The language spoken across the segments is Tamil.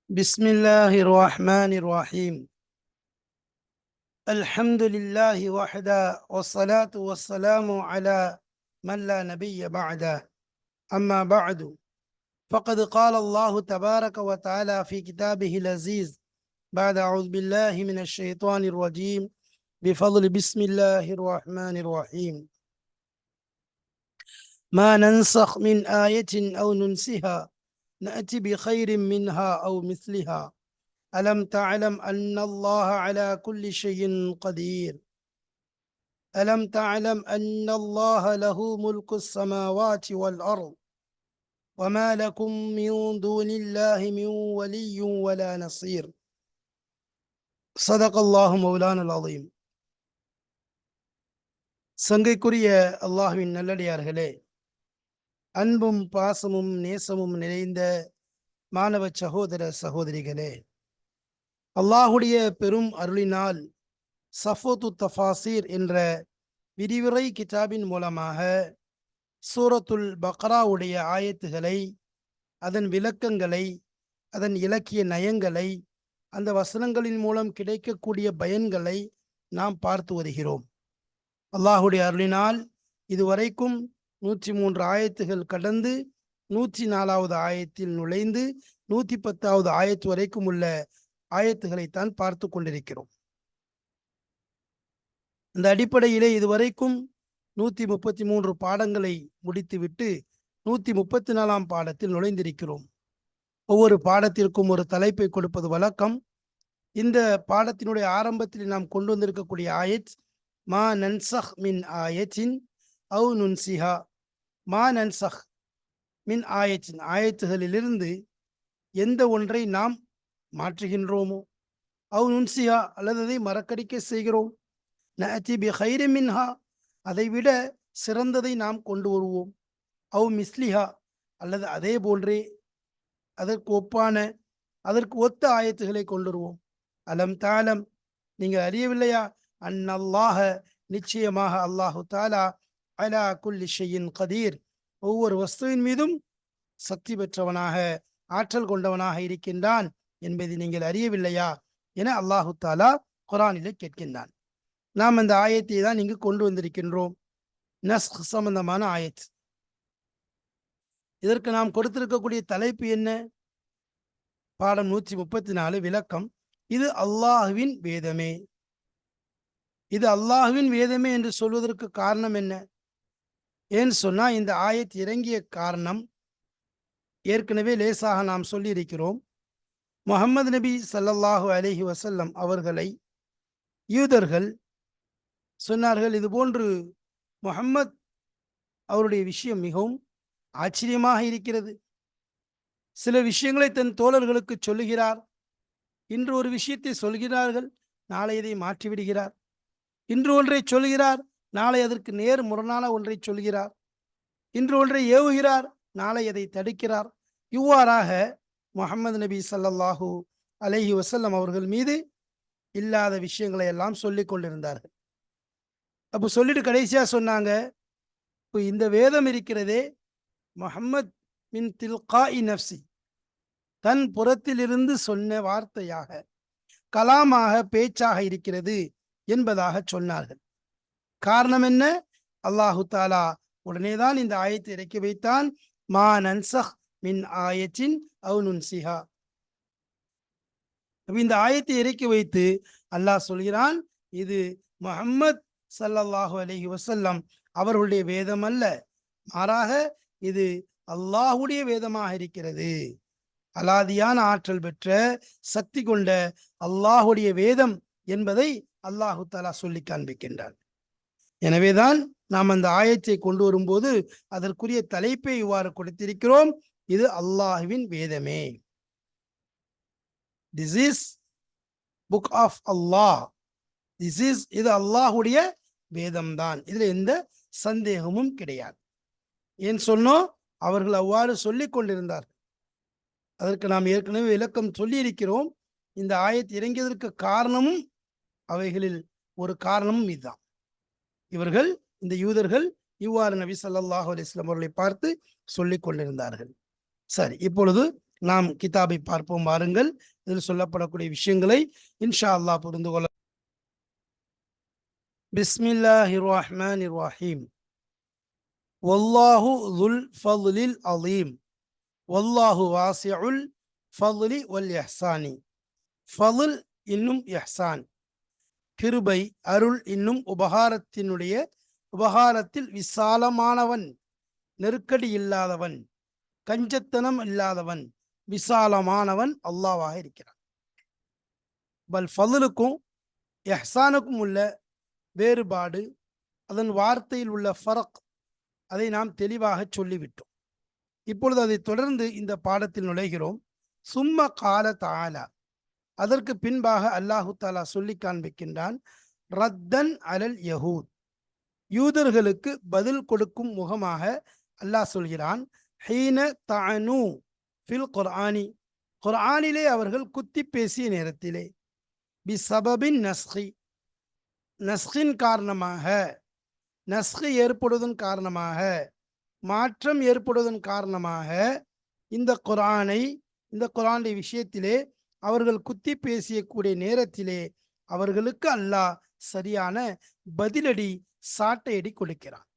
بسم الله الرحمن الرحيم. الحمد لله وحده والصلاة والسلام على من لا نبي بعده. أما بعد فقد قال الله تبارك وتعالى في كتابه العزيز بعد أعوذ بالله من الشيطان الرجيم بفضل بسم الله الرحمن الرحيم. ما ننسخ من آية أو ننسها نأتي بخير منها أو مثلها ألم تعلم أن الله على كل شيء قدير ألم تعلم أن الله له ملك السماوات والأرض وما لكم من دون الله من ولي ولا نصير صدق الله مولانا العظيم. சங்கைக்குரிய அல்லாஹ்வின் நல்லடியார்களே, அன்பும் பாசமும் நேசமும் நிறைந்த மாணவ சகோதர சகோதரிகளே, அல்லாஹுடைய பெரும் அருளினால் சஃபோத்து தஃபாசீர் என்ற விரிவுரை கிதாபின் மூலமாக சூரத்துல் பக்ராவுடைய ஆயத்துகளை, அதன் விளக்கங்களை, அதன் இலக்கிய நயங்களை, அந்த வசனங்களின் மூலம் கிடைக்கக்கூடிய பயன்களை நாம் பார்த்து வருகிறோம். அல்லாஹுடைய அருளினால் இதுவரைக்கும் 103 ஆயத்துகள் கடந்து 104வது ஆயத்தில் நுழைந்து 110வது ஆயத்து வரைக்கும் உள்ள ஆயத்துகளைத்தான் பார்த்து கொண்டிருக்கிறோம். அந்த அடிப்படையிலே இதுவரைக்கும் 133 பாடங்களை முடித்துவிட்டு 134ஆம் பாடத்தில் நுழைந்திருக்கிறோம். ஒவ்வொரு பாடத்திற்கும் ஒரு தலைப்பை கொடுப்பது வழக்கம். இந்த பாடத்தினுடைய ஆரம்பத்தில் நாம் கொண்டு வந்திருக்கக்கூடிய ஆயத் மா நன்சஹ் மின் ஆயத்தின் அவு நுன்சிஹா. மா நன்சஹ் மின் ஆயத்தின், ஆயத்துகளிலிருந்து எந்த ஒன்றை நாம் மாற்றுகின்றோமோ, அவு நுன்சிஹா அல்லது அதை மறக்கடிக்க செய்கிறோம், நஅதி பி கைரி மின்ஹா அதைவிட சிறந்ததை நாம் கொண்டு வருவோம், அவு மிஸ்லிஹா அல்லது அதே போன்றே அதற்கு ஒப்பான அதற்கு ஒத்த ஆயத்துகளை கொண்டு வருவோம். அலம் தாலம், நீங்கள் அறியவில்லையா, அன்னல்லாஹ நிச்சயமாக அல்லாஹு தாலா அலா குல்லி ஷையின் கதீர் ஒவ்வொரு வஸ்துவின் மீதும் சக்தி பெற்றவனாக ஆற்றல் கொண்டவனாக இருக்கின்றான் என்பதை நீங்கள் அறியவில்லையா என அல்லாஹு தாலா குர்ஆனிலே கேட்கின்றான். நாம் அந்த ஆயத்தை தான் இங்கு கொண்டு வந்திருக்கின்றோம். நஸ்க் சம்பந்தமான ஆயத். இதற்கு நாம் கொடுத்திருக்கக்கூடிய தலைப்பு என்ன? பாடம் 134 விளக்கம். இது அல்லாஹுவின் வேதமே. இது அல்லாஹுவின் வேதமே என்று சொல்வதற்கு காரணம் என்ன? ஏன்னு சொன்னா, இந்த ஆயத் இறங்கிய காரணம் ஏற்கனவே லேசாக நாம் சொல்லியிருக்கிறோம். முஹம்மது நபி ஸல்லல்லாஹு அலைஹி வஸல்லம் அவர்களை யூதர்கள் சொன்னார்கள், இது போன்று முஹம்மத் அவருடைய விஷயம் மிகவும் ஆச்சரியமாக இருக்கிறது. சில விஷயங்களை தன் தோழர்களுக்கு சொல்லுகிறார். இன்று ஒரு விஷயத்தை சொல்கிறார்கள், நாளை இதை மாற்றிவிடுகிறார். இன்று ஒன்றை சொல்கிறார், நாளை அதற்கு நேர் முரணான ஒன்றை சொல்கிறார். இன்று ஒன்றை ஏவுகிறார், நாளை அதை தடுக்கிறார். இவ்வாறாக முஹம்மது நபி ஸல்லல்லாஹு அலைஹி வஸல்லம் அவர்கள் மீது இல்லாத விஷயங்களை எல்லாம் சொல்லிக் கொண்டிருந்தார்கள். அப்போ சொல்லிட்டு கடைசியா சொன்னாங்க, இப்போ இந்த வேதம் இருக்கிறதே, முஹம்மத் மின் தில்காஇ நஃப்சி, தன் புறத்திலிருந்து சொன்ன வார்த்தையாக, கலாமாக, பேச்சாக இருக்கிறது என்பதாக சொன்னார்கள். காரணம் என்ன? அல்லாஹு தாலா உடனேதான் இந்த ஆயத்தை இறக்கி வைத்தான். மா நன்சஹ் மின் ஆயத்தின் அவு நுன்சிஹா. இந்த ஆயத்தை இறக்கி வைத்து அல்லாஹ் சொல்கிறான், இது முஹம்மத் ஸல்லல்லாஹு அலைஹி வஸல்லம் அவர்களுடைய வேதம் அல்ல, மாறாக இது அல்லாஹுடைய வேதமாக இருக்கிறது. அலாதியான ஆற்றல் பெற்ற சக்தி கொண்ட அல்லாஹுடைய வேதம் என்பதை அல்லாஹு தஆலா சொல்லி காண்பிக்கின்றார். எனவேதான் நாம் அந்த ஆயத்தை கொண்டு வரும்போது அதற்குரிய தலைப்பை இவ்வாறு கொடுத்திருக்கிறோம், இது அல்லாஹுவின் வேதமே. திஸ் இஸ் புக் ஆஃப் அல்லாஹ். இது அல்லாஹுடைய வேதம்தான். இதுல எந்த சந்தேகமும் கிடையாது. ஏன் சொன்னோம்? அவர்கள் அவ்வாறு சொல்லிக் கொண்டிருந்தார்கள். அதற்கு நாம் ஏற்கனவே விளக்கம் சொல்லியிருக்கிறோம். இந்த ஆயத் இறங்கியதற்கு காரணமும் அவைகளில் ஒரு காரணமும் இதுதான். இவர்கள், இந்த யூதர்கள் இவ்வாறு நபி ஸல்லல்லாஹு அலைஹி வஸல்லம் அவர்களை பார்த்து சொல்லிக் கொண்டிருந்தார்கள். சரி, இப்பொழுது நாம் கிதாபை பார்ப்போம் வாருங்கள். இதில் சொல்லப்படக்கூடிய விஷயங்களை இன்ஷா அல்லாஹ் புரிந்து கொள்ள. பிஸ்மில்லாஹிர் ரஹ்மானிர் ரஹீம். வல்லாஹு ذுல் ஃபضலில் அலீம். வல்லாஹு வாசிஉல் ஃபضலி வல் இஹ்சானி. ஃபضல் இன்னும் இஹ்சான், கிருபை, அருள் இன்னும் உபகாரத்தில் விசாலமானவன், நெருக்கடி இல்லாதவன், கஞ்சத்தனம் இல்லாதவன், விசாலமானவன் அல்லாஹ்வாக இருக்கிறான். பல் ஃபضலுக்கும் இஹ்சானுக்கும் உள்ள வேறுபாடு, அதன் வார்த்தையில் உள்ள ஃபரக், அதை நாம் தெளிவாக சொல்லிவிட்டோம். இப்பொழுது அதை தொடர்ந்து இந்த பாடத்தில் நுழைகிறோம். சும்ம கால தஆலா, அதற்கு பின்பாக அல்லாஹு தாலா சொல்லி காண்பிக்கின்றான். ரத்தன் அலல் யஹூத், யூதர்களுக்கு பதில் கொடுக்கும் முகமாக அல்லாஹ் சொல்கிறான். ஹீன தஅனு ஃபில் குர்ஆனி, குர்ஆனிலே அவர்கள் குத்தி பேசிய நேரத்திலே, பி சபபின் நஸ்கி, நஸ்கின் காரணமாக, நஸ்கி ஏற்படுவதன் காரணமாக, மாற்றம் ஏற்படுவதன் காரணமாக இந்த குர்ஆனுடைய விஷயத்திலே அவர்கள் குத்தி பேசியக்கூடிய நேரத்திலே அவர்களுக்கு அல்லாஹ் சரியான பதிலடி, சாட்டையடி கொடுக்கிறான்.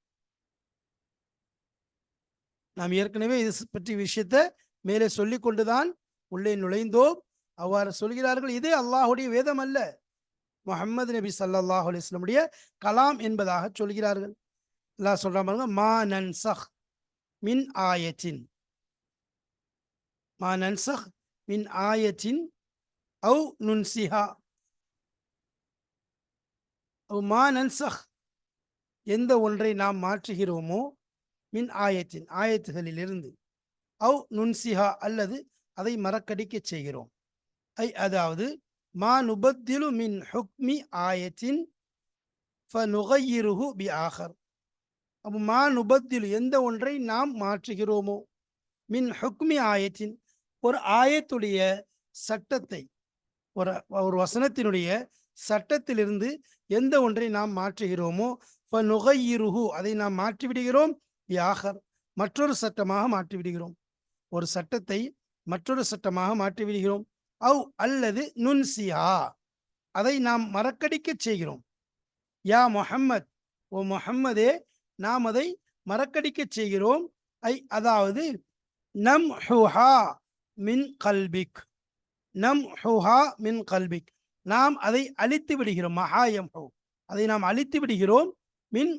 நாம் ஏற்கனவே இது பற்றி விஷயத்தை மேலே சொல்லி கொண்டுதான் உள்ளே நுழைந்தோம். அவ்வாறு சொல்கிறார்கள். இது அல்லாஹுடைய வேதம் அல்ல, முஹம்மது நபி ஸல்லல்லாஹு அலைஹி வஸல்லம் கலாம் என்பதாக சொல்கிறார்கள். அல்லாஹ் சொல்றாங்க, மா நன்சஹ் மின் ஆயத்தின், மா நன்சஹ் மின் ஆயத்தின் அவு நுன்சிஹா, மா நன்சஹ், எந்த ஒன்றை நாம் மாற்றுகிறோமோ, மின் ஆயத்தின், ஆயத்துகளிலிருந்து, அவு நுன்சிஹா, அல்லது அதை மறக்கடிக்க செய்கிறோம். அதாவது மா நுபத்திலு மின் ஹுக்மி ஆயத்தின் ஃபனுகையிருஹு பி ஆகர். அப்போ மா நுபத்திலு, எந்த ஒன்றை நாம் மாற்றுகிறோமோ, மின் ஹுக்மி ஆயத்தின், ஒரு ஆயத்துடைய சட்டத்தை, ஒரு வசனத்தினுடைய சட்டத்திலிருந்து எந்த ஒன்றை நாம் மாற்றுகிறோமோ, ஃபனுகையிருஹு, அதை நாம் மாற்றிவிடுகிறோம், பி ஆகர், மற்றொரு சட்டமாக மாற்றிவிடுகிறோம். ஒரு சட்டத்தை மற்றொரு சட்டமாக மாற்றிவிடுகிறோம். அவ் அல்லது நுன்சியா, அதை நாம் மறக்கடிக்க செய்கிறோம். யா முஹம்மத், ஓ முஹம்மதே, நாம் அதை மறக்கடிக்க செய்கிறோம். அதாவது நம்ஹுஹா மின் கல்பிக், நம்ஹுஹா மின் கல்பிக், நாம் அதை அழித்து விடுகிறோம். மஹாயம்ஹு, அதை நாம் அழித்து விடுகிறோம். மின்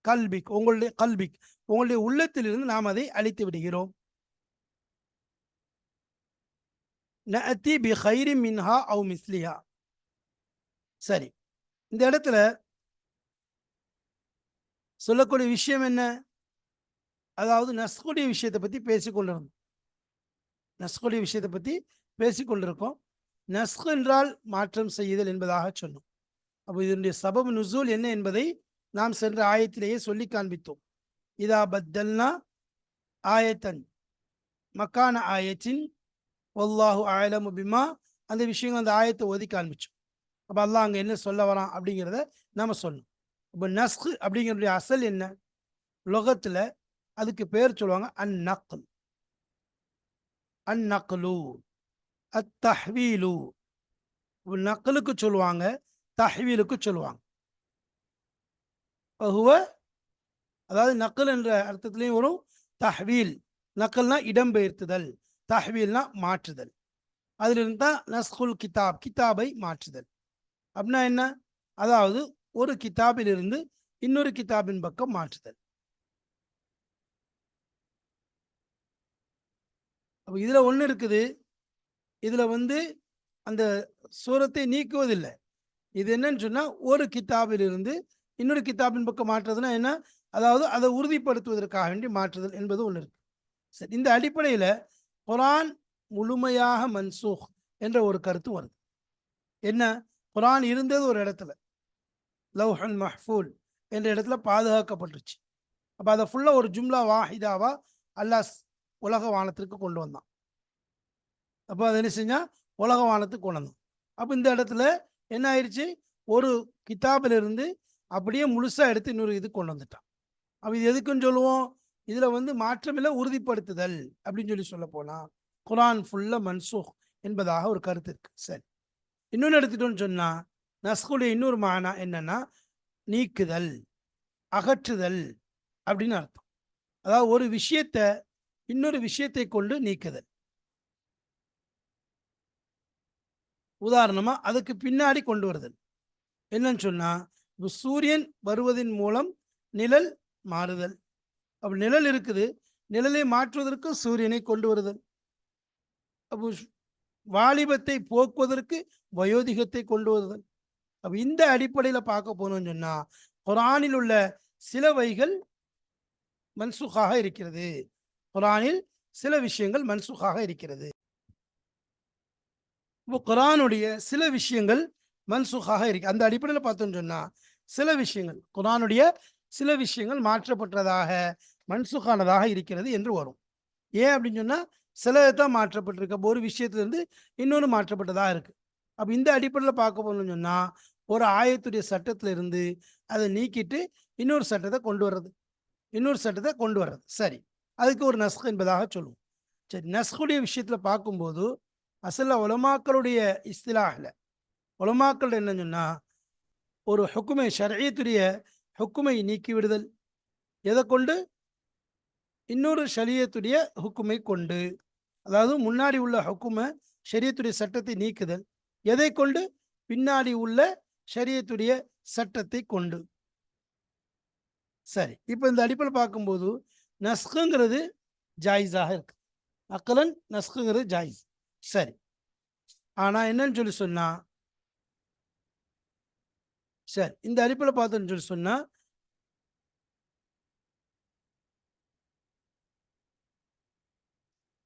கல்பிக், உங்களுடைய கல்பிக், உங்களுடைய உள்ளத்திலிருந்து நாம் அதை அழித்து விடுகிறோம். நஅதி பி கைரி மின்ஹா அவு மிஸ்லிஹா. சரி, இந்த இடத்துல சொல்லக்கூடிய விஷயம் என்ன? அதாவது நஸ்குடைய விஷயத்தை பற்றி பேசிக்கொண்டிருந்தோம். நஸ்குடைய விஷயத்தை பற்றி பேசிக்கொண்டிருக்கோம். நஸ்கு என்றால் மாற்றம் செய்யுதல் என்பதாக சொன்னோம். அப்போ இதனுடைய சபப் நுசூல் என்ன என்பதை நாம் சென்ற ஆயத்திலேயே சொல்லி காண்பித்தோம். இதா பத்தல்னா ஆயத்தன் மக்கான ஆயத்தின் வல்லாஹு அலமு பிமா, அந்த விஷயங்கள் அந்த ஆயத்தை ஓதி காண்பிச்சோம். அப்போ அல்லாஹ் அங்கே என்ன சொல்ல வரான் அப்படிங்கிறத நம்ம சொன்னோம். இப்போ நஸ்கு அப்படிங்கிறதுடைய அசல் என்ன? லொகத்தில் அதுக்கு பேர் சொல்லுவாங்க அந்நக்ல், அந்நக்லு, அத்தஹ்வீலு. நக்லுக்கு சொல்லுவாங்க, தஹ்வீலுக்கு சொல்லுவாங்க. அதாவது நக்கல் என்ற அர்த்தத்திலையும் வரும், தஹ்வீல், நக்கல்னா இடம்பெயர்த்துதல், தஹ்வீல்னா மாற்றுதல். அதிலிருந்து தான் நஸ்குல் கிதாப், கிதாபை மாற்றுதல். அப்படின்னா என்ன? அதாவது ஒரு கிதாபிலிருந்து இன்னொரு கிதாபின் பக்கம் மாற்றுதல். அப்போ இதுல ஒண்ணு இருக்குது, இதுல அந்த சூரத்தை நீக்குவதில்லை. இது என்னன்னு சொன்னா, ஒரு கிதாபிலிருந்து இன்னொரு கிதாபின் பக்கம் மாற்றுறதுன்னா என்ன? அதாவது அதை உறுதிப்படுத்துவதற்காக வேண்டி மாற்றுதல் என்பது ஒன்று இருக்கு. சரி, இந்த அடிப்படையில் குர்ஆன் முழுமையாக மன்சூக் என்ற ஒரு கருத்து வருது. என்ன? குர்ஆன் இருந்தது ஒரு இடத்துல, லவ்ஹுல் மஹ்ஃபூல் என்ற இடத்துல பாதுகாக்கப்பட்டுருச்சு. அப்போ அதை ஃபுல்லாக ஒரு ஜும்லா வாஹிதாவா அல்லாஹ் உலக வானத்திற்கு கொண்டு வந்தான். அப்போ அதை என்ன செஞ்சா? உலக வானத்துக்கு கொண்டு வந்தான். அப்போ இந்த இடத்துல என்ன ஆயிடுச்சு? ஒரு கிதாபிலிருந்து அப்படியே முழுசாக எடுத்து இன்னொரு இது கொண்டு வந்துட்டான். அப்போ இது எதுக்குன்னு சொல்லுவோம்? இதுல வந்து மாற்றமில்லை, உறுதிப்படுத்துதல் அப்படின்னு சொல்ல போனா குரான் ஃபுல்லா மன்சூக் என்பதாக ஒரு கருத்து இருக்கு. சரி, இன்னொன்று எடுத்துட்டோம்னு சொன்னா நஸ்குடைய இன்னொரு மானா என்னன்னா நீக்குதல், அகற்றுதல் அப்படின்னு அர்த்தம். அதாவது ஒரு விஷயத்தை இன்னொரு விஷயத்தை கொண்டு நீக்குதல். உதாரணமா அதுக்கு பின்னாடி கொண்டு வருதல். என்னன்னு சொன்னா இப்ப சூரியன் வருவதன் மூலம் நிழல் மாறுதல். அப்ப நிழல் இருக்குது, நிழலை மாற்றுவதற்கு சூரியனை கொண்டு வருதல். அப்போ வாலிபத்தை போக்குவதற்கு வயோதிகத்தை கொண்டு வருதல். அப்ப இந்த அடிப்படையில பார்க்க போனோம்னு சொன்னா குரானில் உள்ள சிலவைகள் மன்சூகாக இருக்கிறது. குரானில் சில விஷயங்கள் மன்சூகாக இருக்கிறது. இப்போ குரானுடைய சில விஷயங்கள் மன்சூகாக இருக்கு. அந்த அடிப்படையில் பார்த்தோம்னு சொன்னா சில விஷயங்கள் குரானுடைய சில விஷயங்கள் மாற்றப்பட்டதாக மன்சூகானதாக இருக்கிறது என்று வரும். ஏன் அப்படின்னு சொன்னா சிலதான் மாற்றப்பட்டிருக்கு. அப்போ ஒரு விஷயத்திலிருந்து இன்னொன்று மாற்றப்பட்டதாக இருக்கு. அப்ப இந்த அடிப்படையில் பார்க்க போனோம்னு சொன்னா ஒரு ஆயத்துடைய சட்டத்தில இருந்து அதை நீக்கிட்டு இன்னொரு சட்டத்தை கொண்டு வர்றது, இன்னொரு சட்டத்தை கொண்டு வர்றது. சரி, அதுக்கு ஒரு நஸ்க் என்பதாக சொல்லுவோம். சரி, நஸ்குடைய விஷயத்துல பார்க்கும்போது அசல்ல உலமாக்களுடைய இஸ்திலாஹ்ல உலமாக்கள் என்ன சொன்னா ஒரு ஹுக்குமை ஷரீயத்துடைய ஹுக்குமை நீக்கி விடுதல். எதை கொண்டு? இன்னொரு ஷரியத்துடைய ஹுக்குமை கொண்டு. அதாவது முன்னாடி உள்ள ஹுக்குமை ஷரியத்துடைய சட்டத்தை நீக்குதல். எதை கொண்டு? பின்னாடி உள்ள ஷரியத்துடைய சட்டத்தை கொண்டு. சரி, இப்போ இந்த அடிப்படையில் பார்க்கும்போது நஸ்குங்கிறது ஜாயிஸாக இருக்கு. அக்கலன் நஸ்குங்கிறது ஜாயிஸ். சரி, ஆனா என்னன்னு சொன்னா சரி இந்த அடிப்படையில் பார்த்தோன்னு சொன்னா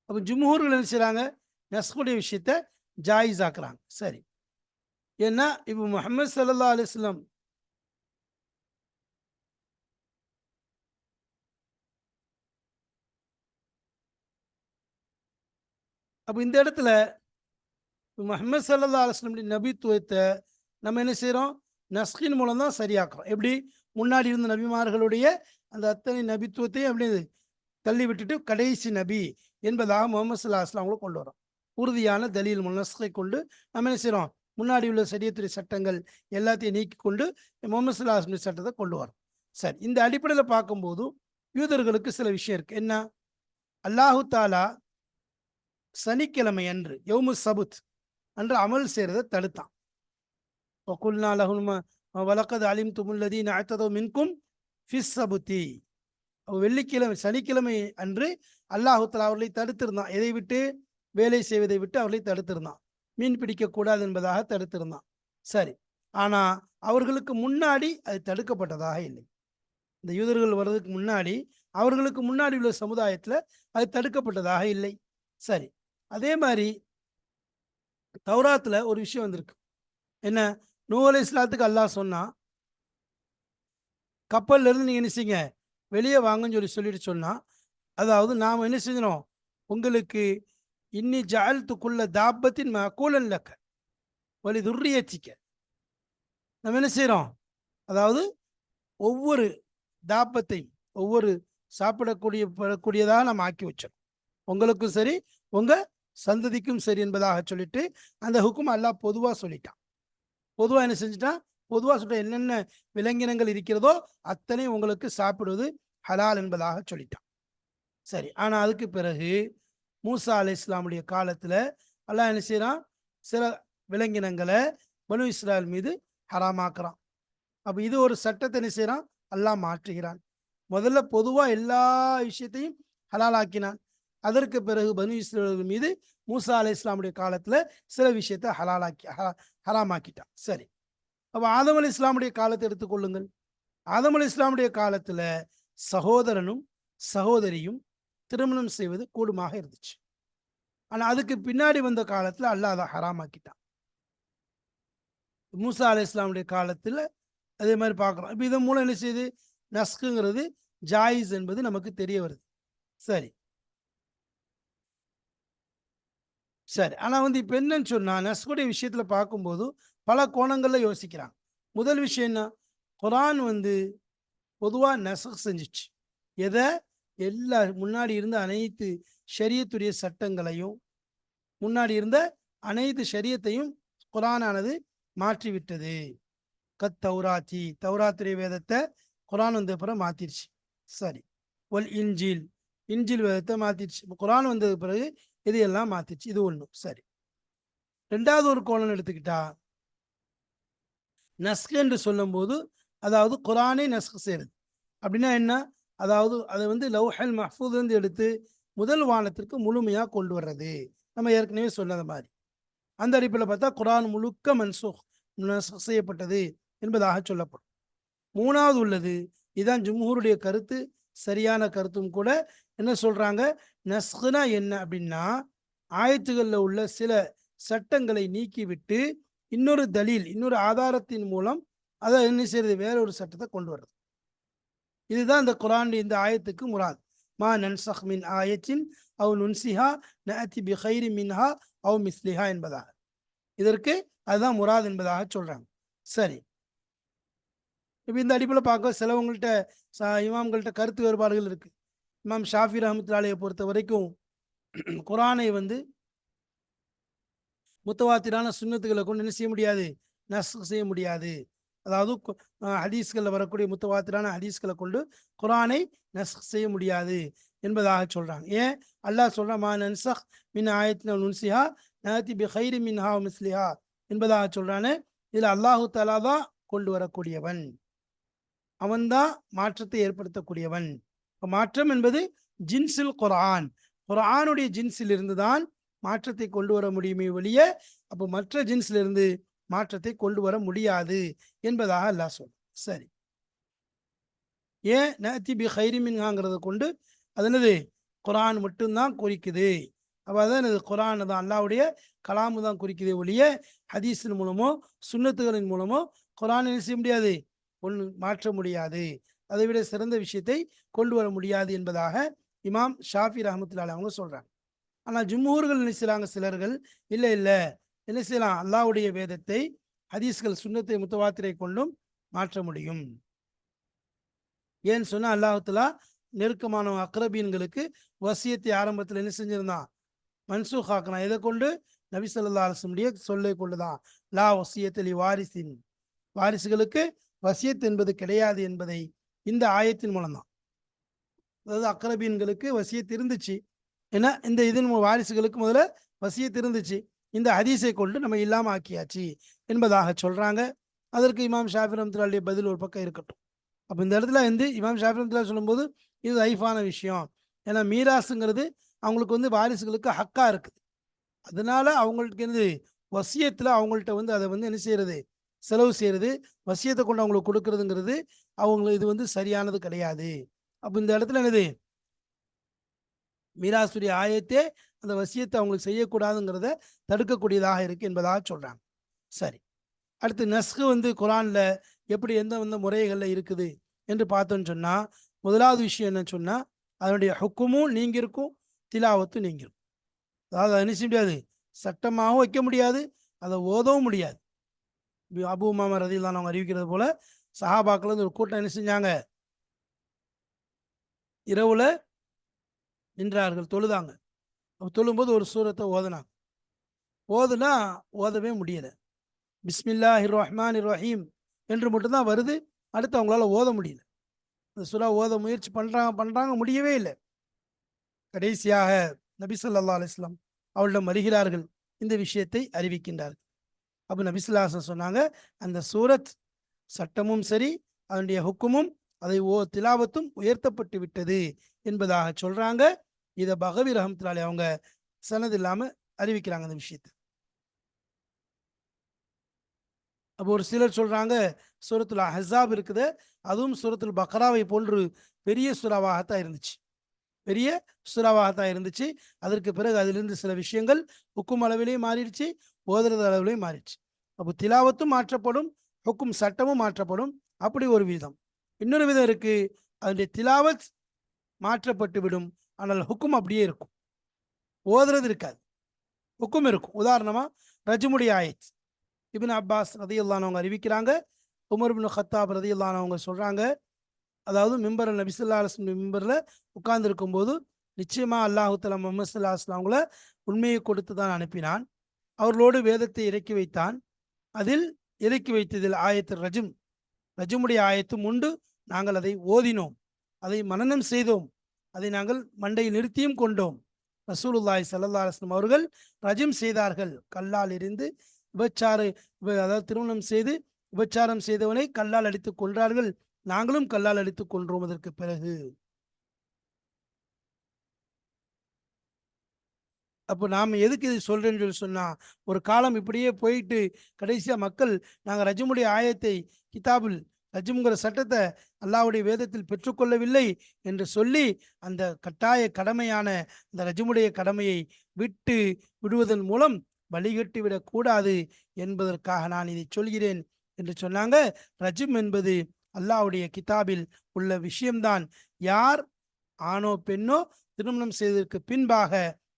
அப்போ ஜும்ஹூர்கள் என்ன செய்றாங்க? நஸ்குடைய விஷயத்தை ஜாயிஸ் ஆக்குறாங்க. சரி, ஏன்னா இப்போ முஹம்மது ஸல்லல்லாஹு அலைஹி வஸல்லம் அப்போ இந்த இடத்துல முஹம்மது ஸல்லல்லாஹு அலைஹி வஸல்லம் நபித்துவத்தை நம்ம என்ன செய்கிறோம்? நஸ்கின் மூலம் தான் சரியாக்குறோம். எப்படி? முன்னாடி இருந்த நபிமார்களுடைய அந்த அத்தனை நபித்துவத்தையும் அப்படி தள்ளி விட்டுட்டு கடைசி நபி என்பதாக முகமது ஸல்லல்லாஹு அலைஹி வஸல்லம் அவங்களை கொண்டு வரோம். உறுதியான தலீல் நஸ்கை கொண்டு நம்ம என்ன செய்கிறோம்? முன்னாடி உள்ள சரியத்துறை சட்டங்கள் எல்லாத்தையும் நீக்கி கொண்டு முகமது ஸல்லல்லாஹு அலைஹி வஸல்லம் சட்டத்தை கொண்டு வரோம். சரி, இந்த அடிப்படையில் பார்க்கும்போது யூதர்களுக்கு சில விஷயம் இருக்கு. என்ன? அல்லாஹு தாலா சனிக்கிழமை அன்று யௌமு சபுத் அன்று அமல் செய்கிறத தடுத்தான். வகுல்னா லஹும் வலக்கது அலிம் துமுல்லதீன் அத்ததோ மின்கும் ஃபிஸ் சபுத்தி. வெள்ளிக்கிழமை சனிக்கிழமை அன்று அல்லாஹு தஆலா அவர்களை தடுத்திருந்தான். எதை விட்டு? வேலை செய்வதை விட்டு அவர்களை தடுத்திருந்தான். மீன் பிடிக்கக்கூடாது என்பதாக தடுத்திருந்தான். சரி, ஆனா அவர்களுக்கு முன்னாடி அது தடுக்கப்பட்டதாக இல்லை. இந்த யூதர்கள் வர்றதுக்கு முன்னாடி அவர்களுக்கு முன்னாடி உள்ள சமுதாயத்தில் அது தடுக்கப்பட்டதாக இல்லை. சரி, அதே மாதிரி தௌராத்தில் ஒரு விஷயம் வந்திருக்கு. என்ன? நூஹ் அலைஹிஸ்ஸலாத்துக்கு அல்லாஹ் சொன்னா கப்பல்ல இருந்து நீங்க என்ன செய்யுங்க, வெளியே வாங்கன்னு சொல்லிட்டு சொன்னா, அதாவது நாம் என்ன செஞ்சோம்? உங்களுக்கு இன்னி ஜஅல்துக்குள்ள தாப்பத்தின் மஅகூலன் லக்க வலி துர்ரியத்திக்க. நம்ம என்ன செய்றோம்? அதாவது ஒவ்வொரு தாப்பத்தையும் ஒவ்வொரு சாப்பிடக்கூடியதாக நம்ம ஆக்கி வச்சோம். உங்களுக்கும் சரி உங்க சந்ததிக்கும் சரி என்பதாக சொல்லிட்டு அந்த ஹுக்கும் அல்லாஹ் பொதுவாக சொல்லிட்டான். பொதுவாக என்ன செஞ்சுட்டான்? பொதுவாக சொல்ற என்னென்ன விலங்கினங்கள் இருக்கிறதோ அத்தனை உங்களுக்கு சாப்பிடுவது ஹலால் என்பதாக சொல்லிட்டான். சரி, ஆனா அதுக்கு பிறகு மூசா அலைஹிஸ்ஸலாமுடைய காலத்துல அல்லாஹ் என்ன செய்யறான்? சில விலங்கினங்களை பனு இஸ்ராயல் மீது ஹராமாக்குறான். அப்ப இது ஒரு சட்டத்தை என்ன செய்யறான்? அல்லாஹ் மாற்றுகிறான். முதல்ல பொதுவா எல்லா விஷயத்தையும் ஹலால் ஆக்கினான். அதற்கு பிறகு பனு இஸ்ராயல் மீது மூசா அலைஹிஸ்ஸலாமுடைய காலத்துல சில விஷயத்தை ஹராமாக்கிட்டான். சரி, அப்ப ஆதம் அலைஹிஸ்ஸலாமுடைய காலத்தை எடுத்துக்கொள்ளுங்கள். ஆதம் அலைஹிஸ்ஸலாமுடைய காலத்துல சகோதரனும் சகோதரியும் திருமணம் செய்வது கூடுமாக இருந்துச்சு. ஆனா அதுக்கு பின்னாடி வந்த காலத்துல அல்லாஹ் அதை ஹராமாக்கிட்டான். மூசா அலைஹிஸ்ஸலாமுடைய காலத்துல அதே மாதிரி பார்க்குறோம். இப்போ இதன் மூலம் என்ன செய்யுது? நஸ்குங்கிறது ஜாயிஸ் என்பது நமக்கு தெரிய வருது. சரி சரி, ஆனால் வந்து இப்போ என்னன்னு சொன்னால் நஸ்குடைய விஷயத்தில் பார்க்கும்போது பல கோணங்களில் யோசிக்கிறாங்க. முதல் விஷயம் என்ன? குரான் வந்து பொதுவாக நஸ்க் செஞ்சிச்சு. எதை? முன்னாடி இருந்த அனைத்து ஷரியத்துடைய சட்டங்களையும், முன்னாடி இருந்த அனைத்து ஷரியத்தையும் குர்ஆனானது மாற்றிவிட்டது. தௌராத்தி, தௌராத்துடைய வேதத்தை குர்ஆன் வந்த பிறகு மாத்திருச்சு. சரி. இன்ஜில், இன்ஜில் வேதத்தை மாத்திருச்சு. குர்ஆன் வந்தது பிறகு இது எல்லாம் மாத்திருச்சு. இது ஒண்ணு. சரி. ரெண்டாவது ஒரு கோணம் எடுத்துக்கிட்டா, நஸ்க் என்று சொல்லும்போது அதாவது குர்ஆனை நஸ்க் செய்யறது அப்படின்னா என்ன? அதாவது அதை லௌஹல் மஹ்ஃபூஸ் இருந்து எடுத்து முதல் வானத்திற்கு முழுமையா கொண்டு வர்றது. நம்ம ஏற்கனவே சொன்னது மாதிரி அந்த அடிப்படையில் பார்த்தா குர்ஆன் முழுக்க நஸ்க் செய்யப்பட்டது என்பதாக சொல்லப்படும். மூணாவது உள்ளது, இதுதான் ஜும்ஹூருடைய கருத்து, சரியான கருத்தும் கூட. என்ன சொல்றாங்க? நஸ்க்னா என்ன அப்படின்னா, ஆயத்துகளில் உள்ள சில சட்டங்களை நீக்கிவிட்டு இன்னொரு தலீல், இன்னொரு ஆதாரத்தின் மூலம் அதை என்ன செய்யறது, வேற ஒரு சட்டத்தை கொண்டு வர்றது. இதுதான் இந்த குர்ஆன் இந்த ஆயத்துக்கு முராத். மா நன்சஹ் மின் ஆயத்தின் அவ் நுன்சிஹா நஅதி பி கைரி மின்ஹா அவ் மிஸ்லிஹா என்பதாக. இதற்கு அதுதான் முராத் என்பதாக சொல்றாங்க. சரி. இப்போ இந்த அடிப்படையில் பார்க்க சிலவங்கள்ட்ட இமாம்கள்ட்ட கருத்து வேறுபாடுகள் இருக்கு. இமாம் ஷாஃபி ரஹ்மத்துல்லாஹி பொறுத்த வரைக்கும் குர்ஆனை முத்தவாத்திரான சுன்னத்துகளை கொண்டு என்ன செய்ய முடியாது, நஸ்க் செய்ய முடியாது. அதாவது ஹதீஸ்களில் வரக்கூடிய முத்தவாத்திரான ஹதீஸ்களை கொண்டு குர்ஆனை நஸ்க் செய்ய முடியாது என்பதாக சொல்றாங்க. ஏன்? அல்லாஹ் சொல்றான், மா நன்சஹ் மின் ஆயத்தின் நுன்சிஹா நஅதி பி கைரி மின்ஹா வ மிஸ்லிஹா என்பதாக சொல்றானே. இதில் அல்லாஹு தஆலா தான் கொண்டு வரக்கூடியவன், அவன்தான் மாற்றத்தை ஏற்படுத்தக்கூடியவன். மாற்றம் என்பது ஜின்சில் குர்ஆன், குர்ஆனுடைய ஜின்ஸில் இருந்துதான் மாற்றத்தை கொண்டு வர முடியுமே ஒழிய அப்போ மற்ற ஜின்ஸ்ல இருந்து மாற்றத்தை கொண்டு வர முடியாது என்பதாக அல்லாஹ் சொல்ல. சரி. ஏன் நஅதி பி கைரி மின்ஹாங்கிறத கொண்டு அது என்னது, குர்ஆன் மட்டும்தான் குறிக்குது. அப்போ அதான் இது குர்ஆன் தான் அல்லாஹ்வுடைய கலாமு தான் குறிக்குதே ஒழிய ஹதீஸின் மூலமோ சுன்னத்துகளின் மூலமோ குர்ஆன் என்ன செய்ய முடியாது, ஒன்று மாற்ற முடியாது, அதை விட சிறந்த விஷயத்தை கொண்டு வர முடியாது என்பதாக இமாம் ஷாஃபி ரஹ்மத்துல்லாஹி அவங்க சொல்றாங்க. ஆனால் ஜும்ஹூர்கள் என்ன செய்யறாங்க, சிலர்கள் இல்லை இல்லை என்ன செய்யலாம், அல்லாஹ்வுடைய வேதத்தை ஹதீஸ்கள் சுன்னத்தை முத்தவாத்திரை கொண்டும் மாற்ற முடியும். ஏன்னு சொன்னால் அல்லாஹ் தஆலா நெருக்கமான அக்ரபீன்களுக்கு வசியத்தை ஆரம்பத்தில் என்ன செஞ்சிருந்தான், மன்சூக் ஆக்கினான். இதை கொண்டு நபி ஸல்லல்லாஹு அலைஹி வஸல்லம் சொல்லை கொண்டுதான். லா வசியத்தலி வாரிசின், வாரிசுகளுக்கு வசியத் என்பது கிடையாது என்பதை இந்த ஆயத்தின் மூலம்தான். அதாவது அக்ரபீன்களுக்கு வசியத் இருந்துச்சு, ஏன்னா இந்த இதன் வாரிசுகளுக்கு முதல்ல வசியத் இருந்துச்சு, இந்த ஹதீஸை கொண்டு நம்ம இல்லாமல் ஆக்கியாச்சு என்பதாக சொல்றாங்க. அதற்கு இமாம் ஷாஃபி ரஹ்மத்துல்லாஹி பதில் ஒரு பக்கம் இருக்கட்டும். அப்போ இந்த இடத்துல இமாம் ஷாஃபி ரஹ்மத்துல்லாஹி சொல்லும்போது இது லைஃபான விஷயம். ஏன்னா மீராசுங்கிறது அவங்களுக்கு வாரிசுகளுக்கு ஹக்கா இருக்குது. அதனால அவங்களுக்கு வசியத்தில் அவங்கள்ட்ட அதை என்ன செய்யறது, செலவு செய்யறது, வசியத்தை கொண்டு அவங்களுக்கு கொடுக்கறதுங்கிறது அவங்களுக்கு இது சரியானது கிடையாது. அப்போ இந்த இடத்துல என்னது, மீராசுடைய ஆயத்தே அந்த வசியத்தை அவங்களுக்கு செய்யக்கூடாதுங்கிறத தடுக்கக்கூடியதாக இருக்கு என்பதாக சொல்றாங்க. சரி. அடுத்து நஸ்கு குர்ஆன்ல எப்படி எந்த முறைகளில் இருக்குது என்று பார்த்தோன்னு சொன்னா, முதலாவது விஷயம் என்ன சொன்னா, அதனுடைய ஹுக்குமும் நீங்க இருக்கும், திலாவத்தும் நீங்க இருக்கும். அதாவது அதை என்ன செய்ய முடியாது, சட்டமாகவும் வைக்க முடியாது, அதை ஓதவும் முடியாது. அபூ உமாமா ரலியல்லாஹு அன்ஹு அறிவிக்கிறது போல சஹாபாக்கள் ஒரு கூட்டம் என்ன செஞ்சாங்க, இரவுல நின்றார்கள், தொழுதாங்க. தொழும்போது ஒரு சூரத்தை ஓதுனாங்க. ஓதவே முடியல. பிஸ்மில்லாஹிர் ரஹ்மானிர் ரஹீம் என்று மட்டும்தான் வருது, அடுத்து அவங்களால ஓத முடியல. அந்த சூரா ஓத முயற்சி பண்றாங்க, முடியவே இல்லை. கடைசியாக நபி ஸல்லல்லாஹு அலைஹி வஸல்லம் அவளிடம் வருகிறார்கள், இந்த விஷயத்தை அறிவிக்கின்றார்கள். அப்போ நபி ஸல்லல்லாஹு அலைஹி வஸல்லம் சொன்னாங்க, அந்த சூரத் சட்டமும் சரி, அதனுடைய ஹுக்குமும் அதை திலாவத்தும் உயர்த்தப்பட்டு விட்டது என்பதாக சொல்றாங்க. இதை பகவி ரஹ்மத்துல்லாஹி அவங்க சனது இல்லாம அறிவிக்கிறாங்க அந்த விஷயத்தை. அப்போ ஒரு சிலர் சொல்றாங்க, சூரத்துல் அஹ்ஸாப் இருக்குது, அதுவும் சூரத்துல் பக்ராவை போன்று பெரிய சூறாவாகத்தான் இருந்துச்சு, பெரிய சூறாவாகத்தான் இருந்துச்சு. அதற்கு பிறகு அதிலிருந்து சில விஷயங்கள் ஹுக்கும் அளவிலேயே மாறிடுச்சு, ஓதுறது அளவிலேயும் மாறிடுச்சு. அப்போ திலாவத்தும் மாற்றப்படும், ஹுக்கும் சட்டமும் மாற்றப்படும். அப்படி ஒரு விதம். இன்னொரு விதம் இருக்கு, அதனுடைய திலாவத் மாற்றப்பட்டு விடும், ஆனால் ஹுக்கும் அப்படியே இருக்கும், ஓதுறது இருக்காது, ஹுக்கும் இருக்கும். உதாரணமா ரஜ்முடைய ஆயத், இப்னு அப்பாஸ் ரலியல்லாஹு அன்ஹு அவங்க அறிவிக்கிறாங்க, உமர் இப்னு கத்தாப் ரலியல்லாஹு அன்ஹு அவங்க சொல்றாங்க, அதாவது மிம்பர் நபி ஸல்லல்லாஹு அலைஹி வஸல்லம் மிம்பர்ல உட்கார்ந்து இருக்கும்போது நிச்சயமா அல்லாஹு தஆலா முஹம்மது ஸல்லல்லாஹு அலைஹி வஸல்லம் அவங்கள உண்மையை கொடுத்து தான் அனுப்பினான். அவர்களோடு வேதத்தை இறக்கி வைத்தான். அதில் இறக்கி வைத்ததில் ஆயத்து ரஜும், ரஜுமுடைய ஆயத்தும் உண்டு. நாங்கள் அதை ஓதினோம், அதை மனனம் செய்தோம், அதை நாங்கள் மண்டையில் நிறுத்தியும் கொண்டோம். ரசூலுல்லாஹி ஸல்லல்லாஹு அலைஹி வஸல்லம் அவர்கள் ரஜம் செய்தார்கள். கல்லால் எறிந்து விபச்சார அதாவது திருமணம் செய்து விபச்சாரம் செய்தவனை கல்லால் அடித்துக் கொன்றார்கள். நாங்களும் கல்லால் அடித்துக் கொன்றோம். அதற்கு பிறகு அப்போ நாம் எதுக்கு இது சொல்றேன்னு சொல்லி சொன்னா, ஒரு காலம் இப்படியே போயிட்டு கடைசியா மக்கள் நாங்க ரஜ்முடைய ஆயத்தை கிதாபுல் ரஜ்ம்ங்கிற சட்டத்தை அல்லாஹ்வுடைய வேதத்தில் பெற்றுக்கொள்ளவில்லை என்று சொல்லி அந்த கட்டாய கடமையான அந்த ரஜ்முடைய கடமையை விட்டு விடுவதன் மூலம் வழிகட்டி விடக்கூடாது என்பதற்காக நான் இதை சொல்கிறேன் என்று சொன்னாங்க. ரஜ்ம் என்பது அல்லாஹ்வுடைய கிதாபில் உள்ள விஷயம்தான். யார் ஆணோ பெண்ணோ திருமணம் செய்ததற்கு பின்பாக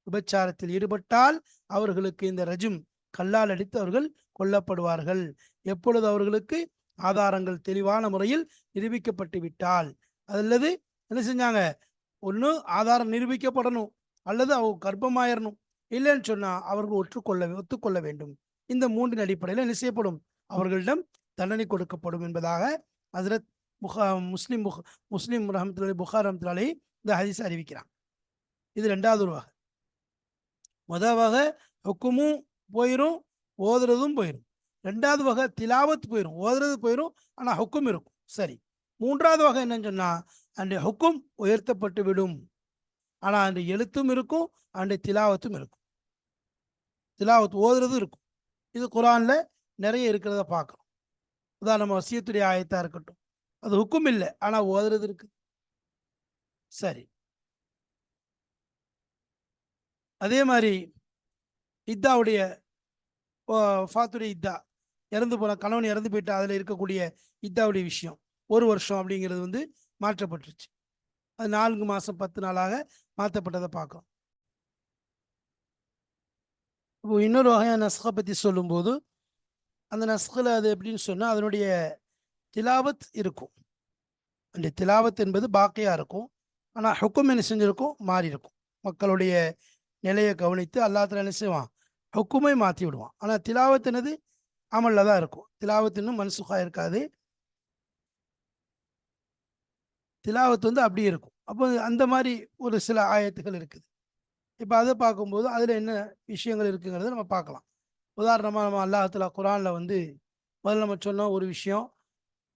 விபச்சாரத்தில் ஈடுபட்டால் அவர்களுக்கு இந்த ரஜும் கல்லால் அடித்து அவர்கள் கொல்லப்படுவார்கள். எப்பொழுது அவர்களுக்கு ஆதாரங்கள் தெளிவான முறையில் நிரூபிக்கப்பட்டு விட்டால், அல்லது என்ன செஞ்சாங்க, ஒன்று ஆதாரம் நிரூபிக்கப்படணும், அல்லது அவங்க கர்ப்பமாயிரணும். இல்லைன்னு சொன்னா அவர்கள் ஒத்துக்கொள்ள வேண்டும். இந்த மூன்றின் அடிப்படையில் என்ன செய்யப்படும், அவர்களிடம் தண்டனை கொடுக்கப்படும் என்பதாக ஹஜ்ரத் முஸ்லிம் ரஹமத்துல்லாஹி புகார் ரஹமத்துல்லாஹி இந்த ஹதீஸ் அறிவிக்கிறான். இது ரெண்டாவது ஒரு வகை. முதல் வகை ஹுக்குமும் போயிடும், ஓதுறதும் போயிடும். ரெண்டாவது வகை திலாவத் போயிடும், ஓதுறது போயிடும், ஆனால் ஹுக்கும் இருக்கும். சரி, மூன்றாவது வகை என்னன்னு சொன்னா, அந்த ஹுக்கும் உயர்த்தப்பட்டு விடும், ஆனால் அந்த எழுத்தும் இருக்கும், அந்த திலாவத்தும் இருக்கும். திலாவத் ஓதுறதும் இருக்கும். இது குரான்ல நிறைய இருக்கிறத பார்க்கணும். உதாரணமாக வசியத்துடைய ஆயத்தா இருக்கட்டும், அது ஹுக்கும் இல்லை, ஆனால் ஓதுறது இருக்கு. சரி, அதே மாதிரி இத்தாவுடைய ஃபாத்துடைய இத்தா, இறந்து போன கணவன் இறந்து போயிட்டா அதில் இருக்கக்கூடிய இத்தாவுடைய விஷயம் 1 வருஷம் அப்படிங்கிறது வந்து மாற்றப்பட்டுருச்சு. அது 4 மாதம் 10 நாளாக மாற்றப்பட்டதை பார்க்குறோம். இப்போ இன்னொரு வகையான நஸ்கை பற்றி சொல்லும்போது, அந்த நஸ்கில் அது எப்படின்னு சொன்னால் அதனுடைய திலாவத் இருக்கும். அந்த திலாவத் என்பது பாக்கியாக இருக்கும், ஆனால் ஹுக்கும் என்ன செஞ்சிருக்கும், மாறி இருக்கும். மக்களுடைய நிலையை கவனித்து அல்லாஹ் தஆலா என்ன செய்வான், ஹுக்குமை மாற்றி விடுவான். ஆனால் திலாவத் என்னது அமலில் தான் இருக்கும். திலாவத் இன்னும் மன்சுகா இருக்காது, திலாவத் வந்து அப்படியே இருக்கும். அப்போ அந்த மாதிரி ஒரு சில ஆயத்துகள் இருக்குது. இப்போ அதை பார்க்கும்போது அதில் என்ன விஷயங்கள் இருக்குங்கிறத நம்ம பார்க்கலாம். உதாரணமாக நம்ம அல்லாஹ் தஆலா குரானில் வந்து முதல்ல நம்ம சொன்ன ஒரு விஷயம்,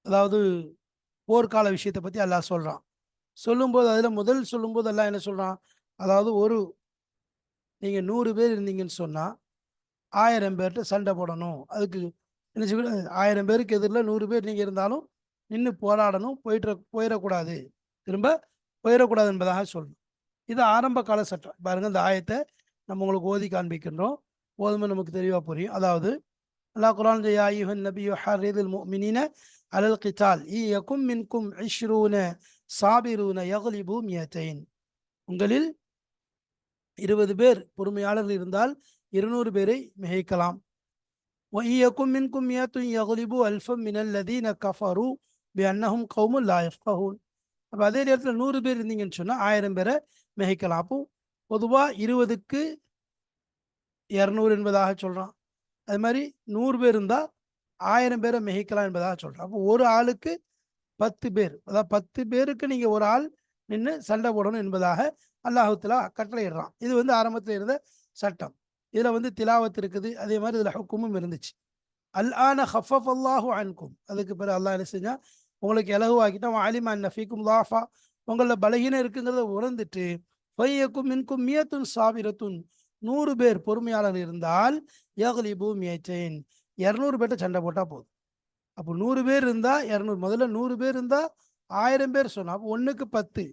அதாவது போர்க்கால விஷயத்தை பற்றி அல்லாஹ் சொல்கிறான். சொல்லும்போது அதில் முதல் சொல்லும்போது அல்லாஹ் என்ன சொல்கிறான், அதாவது நீங்கள் 100 பேர் இருந்தீங்கன்னு சொன்னால் 1000 பேர்கிட்ட சண்டை போடணும். அதுக்கு என்ன செய்யக்கூடாது, 1000 பேருக்கு எதிரில் 100 பேர் நீங்கள் இருந்தாலும் நின்று போராடணும், போயிடக்கூடாது, திரும்ப போயிடக்கூடாது என்பதாக சொல்லணும். இது ஆரம்ப கால சட்டம். பாருங்கள், இந்த ஆயத்தை நம்ம உங்களுக்கு ஓதி காண்பிக்கின்றோம், ஓதுமே நமக்கு தெளிவாக புரியும். அதாவது அல்லாஹ் குர்ஆன் யா அய்யுஹன் நபியு ஹர்ரிதில் முஃமினீன அலல் கிதால் யகும் மின்கும் 20 சாபிரூன யக்லிபு மியத்தைன். உங்களில் 20 பேர் பொறுமையாளர்கள் இருந்தால் 200 பேரை மிகைக்கலாம். وَإِيَّكُمْ مِنْكُمْ مِئَةٌ يَغْلِبُوا أَلْفًا مِنَ الَّذِينَ كَفَرُوا بِأَنَّهُمْ قَوْمٌ لَا يَفْقَهُونَ. அப்போ அதே நேரத்தில் 100 பேர் இருந்தீங்கன்னு சொன்னால் 1000 பேரை மிகைக்கலாம். அப்போ பொதுவாக 20க்கு 200 என்பதாக சொல்கிறான். அது மாதிரி 100 பேர் இருந்தால் 1000 பேரை மிகைக்கலாம் என்பதாக சொல்கிறான். அப்போ ஒரு ஆளுக்கு 10 பேர், அதாவது 10 பேருக்கு நீங்கள் ஒரு ஆள் நின்று சண்டை போடணும் என்பதாக அல்லாஹ் தஆலா கட்டளையிடுறான். இது வந்து ஆரம்பத்தில் இருந்த சட்டம். இதில் வந்து திலாவத் இருக்குது, அதே மாதிரி இதில் ஹுக்குமும் இருந்துச்சு. அல் ஆன ஹஃபஃப் அல்லாஹு அன்கும், அதுக்கு பிறகு அல்லாஹ் என்ன செஞ்சால் உங்களுக்கு இலகுவாக்கிட்டான். அலிமா அன்ன ஃபீக்கும் லாஃபா, உங்களில் பலகீனம் இருக்குங்கிறத உணர்ந்துட்டு ஃபையக்கும் மின்கும் மியத்துன் சாபிரத்துன், 100 பேர் பொறுமையாளர் இருந்தால் யக்லிபு மியத்தைன், 200 பேர்கிட்ட சண்டை போட்டால் போதும். அப்போ 100 பேர் இருந்தால் 200, முதல்ல 100 பேர் இருந்தால் 1000 பேர் சொன்னால் அப்போ 1க்கு 10,